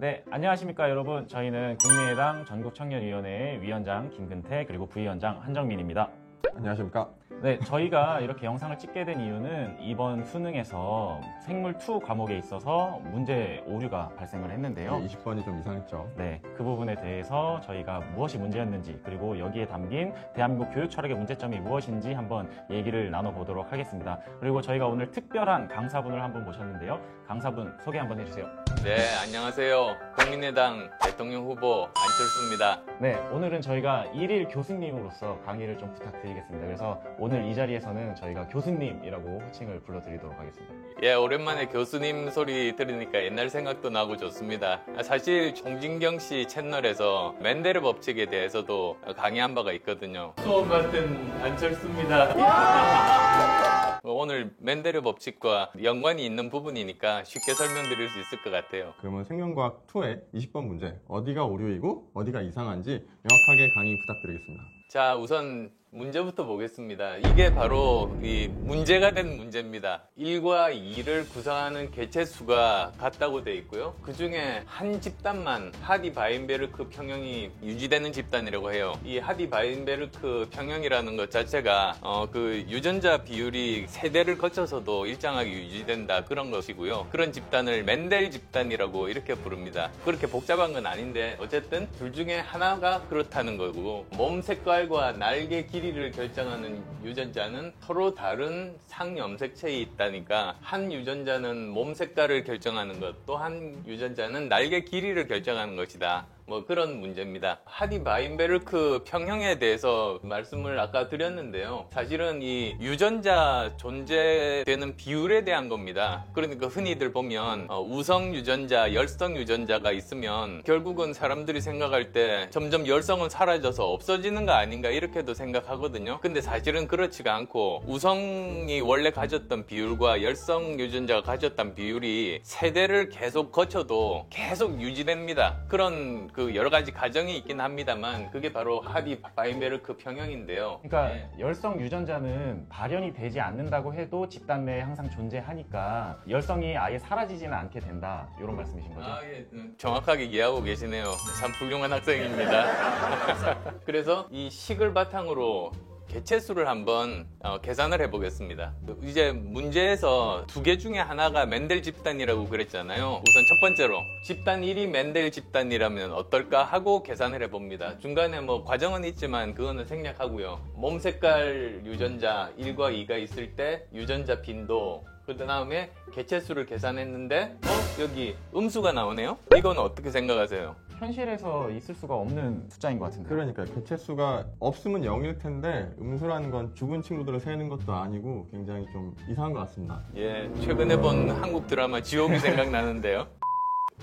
네, 안녕하십니까 여러분. 저희는 국민의당 전국청년위원회 위원장 김근태 그리고 부위원장 한정민입니다. 안녕하십니까. 네, 저희가 이렇게 영상을 찍게 된 이유는 이번 수능에서 생물 2 과목에 있어서 문제 오류가 발생을 했는데요. 20번이 좀 이상했죠. 네, 그 부분에 대해서 저희가 무엇이 문제였는지 그리고 여기에 담긴 대한민국 교육 철학의 문제점이 무엇인지 한번 얘기를 나눠보도록 하겠습니다. 그리고 저희가 오늘 특별한 강사분을 한분 모셨는데요. 강사분 소개 한번 해주세요. 네, 안녕하세요. 국민의당 대통령 후보 안철수입니다. 네, 오늘은 저희가 일일 교수님으로서 강의를 좀 부탁드리겠습니다. 그래서 오늘 이 자리에서는 저희가 교수님이라고 호칭을 불러드리도록 하겠습니다. 예, 오랜만에 교수님 소리 들으니까 옛날 생각도 나고 좋습니다. 사실 송진경 씨 채널에서 맨델의 법칙에 대해서도 강의한 바가 있거든요. 수업 맡은 안철수입니다. 오늘 맨델의 법칙과 연관이 있는 부분이니까 쉽게 설명드릴 수 있을 것 같아요. 그러면 생명과학 2의 20번 문제, 어디가 오류이고 어디가 이상한지 명확하게 강의 부탁드리겠습니다. 자, 우선 문제부터 보겠습니다. 이게 바로 이 문제가 된 문제입니다. 1과 2를 구성하는 개체수가 같다고 되어 있고요. 그 중에 한 집단만 하디-바인베르크 평형이 유지되는 집단이라고 해요. 이 하디-바인베르크 평형이라는 것 자체가 그 유전자 비율이 세대를 거쳐서도 일정하게 유지된다 그런 것이고요. 그런 집단을 맨델 집단이라고 이렇게 부릅니다. 그렇게 복잡한 건 아닌데 어쨌든 둘 중에 하나가 그렇다는 거고, 몸 색깔과 날개 길이를 결정하는 유전자는 서로 다른 상염색체에 있다니까 한 유전자는 몸 색깔을 결정하는 것, 또 한 유전자는 날개 길이를 결정하는 것이다. 뭐 그런 문제입니다. 하디-바인베르크 평형에 대해서 말씀을 아까 드렸는데요. 사실은 이 유전자 존재되는 비율에 대한 겁니다. 그러니까 흔히들 보면 우성 유전자, 열성 유전자가 있으면 결국은 사람들이 생각할 때 점점 열성은 사라져서 없어지는 거 아닌가 이렇게도 생각하거든요. 근데 사실은 그렇지가 않고 우성이 원래 가졌던 비율과 열성 유전자가 가졌던 비율이 세대를 계속 거쳐도 계속 유지됩니다. 그런 그 여러 가지 가정이 있긴 합니다만 그게 바로 하디-바인베르크 평형인데요. 그러니까 열성 유전자는 발현이 되지 않는다고 해도 집단 내에 항상 존재하니까 열성이 아예 사라지지는 않게 된다, 이런 말씀이신 거죠? 예. 정확하게 이해하고 계시네요. 참 훌륭한 학생입니다. 그래서 이 식을 바탕으로 개체수를 한번 계산을 해보겠습니다. 이제 문제에서 두 개 중에 하나가 맨델 집단이라고 그랬잖아요. 우선 첫 번째로 집단 1이 맨델 집단이라면 어떨까 하고 계산을 해봅니다. 중간에 뭐 과정은 있지만 그거는 생략하고요. 몸 색깔 유전자 1과 2가 있을 때 유전자 빈도, 그 다음에 개체수를 계산했는데 여기 음수가 나오네요? 이건 어떻게 생각하세요? 현실에서 있을 수가 없는 숫자인 것 같은데. 그러니까 개체수가 없으면 0일 텐데 음수라는 건 죽은 친구들을 세는 것도 아니고 굉장히 좀 이상한 것 같습니다. 예, 최근에 본 한국 드라마 지옥이 생각나는데요.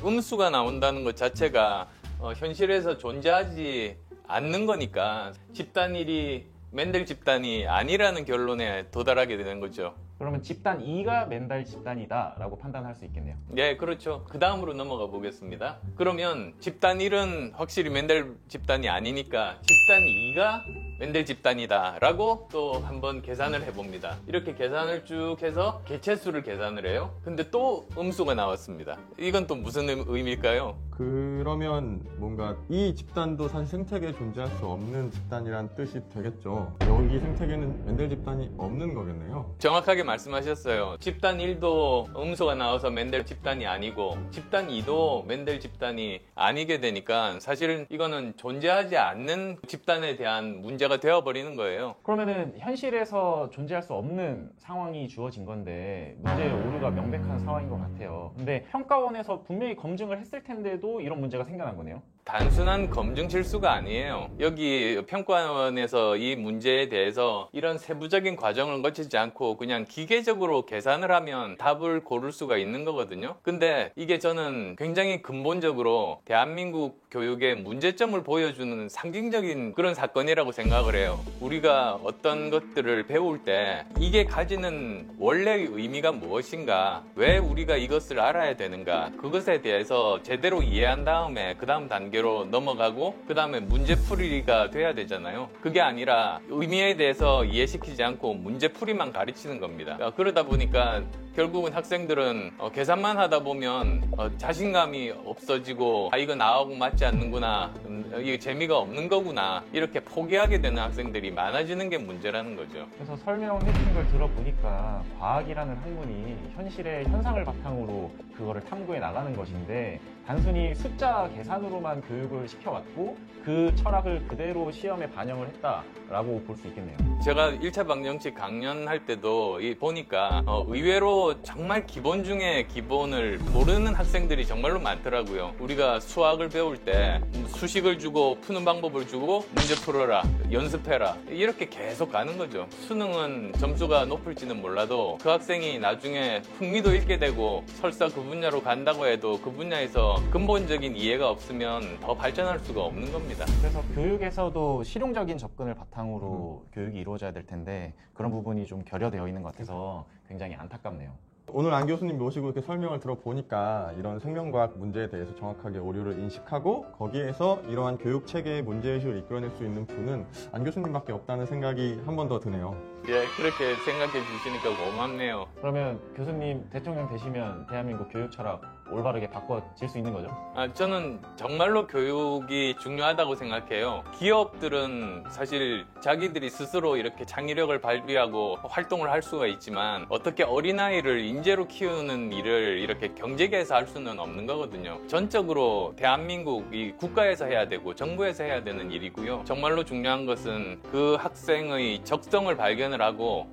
음수가 나온다는 것 자체가 현실에서 존재하지 않는 거니까 집단 1이 맨델 집단이 아니라는 결론에 도달하게 되는 거죠. 그러면 집단 2가 맨델 집단이다 라고 판단할 수 있겠네요. 예, 그렇죠. 그 다음으로 넘어가 보겠습니다. 그러면 집단 1은 확실히 맨델 집단이 아니니까 집단 2가 맨델 집단이다 라고 또 한번 계산을 해봅니다. 이렇게 계산을 쭉 해서 개체수를 계산을 해요. 근데 또 음수가 나왔습니다. 이건 또 무슨 의미일까요? 그러면 뭔가 이 집단도 사실 생태계에 존재할 수 없는 집단이란 뜻이 되겠죠. 여기 생태계는 맨델 집단이 없는 거겠네요. 정확하게 말씀하셨어요. 집단 1도 음수가 나와서 맨델 집단이 아니고 집단 2도 맨델 집단이 아니게 되니까 사실은 이거는 존재하지 않는 집단에 대한 문제가 되어버리는 거예요. 그러면은 현실에서 존재할 수 없는 상황이 주어진 건데 문제의 오류가 명백한 상황인 것 같아요. 근데 평가원에서 분명히 검증을 했을 텐데도 이런 문제가 생겨난 거네요. 단순한 검증 실수가 아니에요. 여기 평가원에서 이 문제에 대해서 이런 세부적인 과정을 거치지 않고 그냥 기계적으로 계산을 하면 답을 고를 수가 있는 거거든요. 근데 이게 저는 굉장히 근본적으로 대한민국 교육의 문제점을 보여주는 상징적인 그런 사건이라고 생각을 해요. 우리가 어떤 것들을 배울 때 이게 가지는 원래의 의미가 무엇인가, 왜 우리가 이것을 알아야 되는가, 그것에 대해서 제대로 이해한 다음에 그 다음 단계로 넘어가고 그 다음에 문제풀이가 돼야 되잖아요. 그게 아니라 의미에 대해서 이해시키지 않고 문제풀이만 가르치는 겁니다. 그러다 보니까 결국은 학생들은 계산만 하다 보면 자신감이 없어지고 이거 나하고 맞지 않는구나, 이게 재미가 없는 거구나, 이렇게 포기하게 되는 학생들이 많아지는 게 문제라는 거죠. 그래서 설명해 주신 걸 들어보니까 과학이라는 학문이 현실의 현상을 바탕으로 그거를 탐구해 나가는 것인데 단순히 숫자 계산으로만 교육을 시켜왔고 그 철학을 그대로 시험에 반영을 했다라고 볼 수 있겠네요. 제가 1차 방정식 강연할 때도 보니까 의외로 정말 기본 중에 기본을 모르는 학생들이 정말로 많더라고요. 우리가 수학을 배울 때 수식을 주고 푸는 방법을 주고 문제 풀어라, 연습해라, 이렇게 계속 가는 거죠. 수능은 점수가 높을지는 몰라도 그 학생이 나중에 흥미도 있게 되고 설사 그 분야로 간다고 해도 그 분야에서 근본적인 이해가 없으면 더 발전할 수가 없는 겁니다. 그래서 교육에서도 실용적인 접근을 바탕으로 교육이 이루어져야 될 텐데 그런 부분이 좀 결여되어 있는 것 같아서 굉장히 안타깝네요. 오늘 안 교수님 모시고 이렇게 설명을 들어보니까 이런 생명과학 문제에 대해서 정확하게 오류를 인식하고 거기에서 이러한 교육 체계의 문제의식을 이끌어낼 수 있는 분은 안 교수님밖에 없다는 생각이 한 번 더 드네요. 예, 그렇게 생각해 주시니까 고맙네요. 그러면 교수님 대통령 되시면 대한민국 교육 철학 올바르게 바꿔질 수 있는 거죠? 저는 정말로 교육이 중요하다고 생각해요. 기업들은 사실 자기들이 스스로 이렇게 창의력을 발휘하고 활동을 할 수가 있지만 어떻게 어린아이를 인재로 키우는 일을 이렇게 경제계에서 할 수는 없는 거거든요. 전적으로 대한민국이 국가에서 해야 되고 정부에서 해야 되는 일이고요. 정말로 중요한 것은 그 학생의 적성을 발견을 하고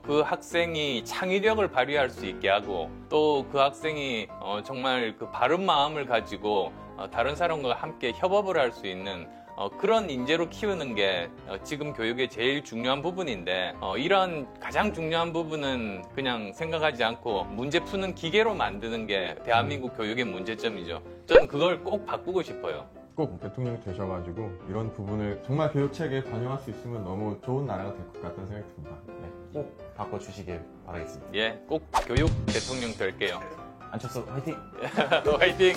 그 학생이 창의력을 발휘할 수 있게 하고 또 그 학생이 정말 그 바른 마음을 가지고 다른 사람과 함께 협업을 할 수 있는 그런 인재로 키우는 게 지금 교육의 제일 중요한 부분인데 이런 가장 중요한 부분은 그냥 생각하지 않고 문제 푸는 기계로 만드는 게 대한민국 교육의 문제점이죠. 저는 그걸 꼭 바꾸고 싶어요. 꼭 대통령이 되셔가지고 이런 부분을 정말 교육 체계에 반영할 수 있으면 너무 좋은 나라가 될 것 같다는 생각이 듭니다. 네, 꼭 바꿔주시길 바라겠습니다. 예, 꼭 교육 대통령 될게요. 안철수 화이팅! 화이팅!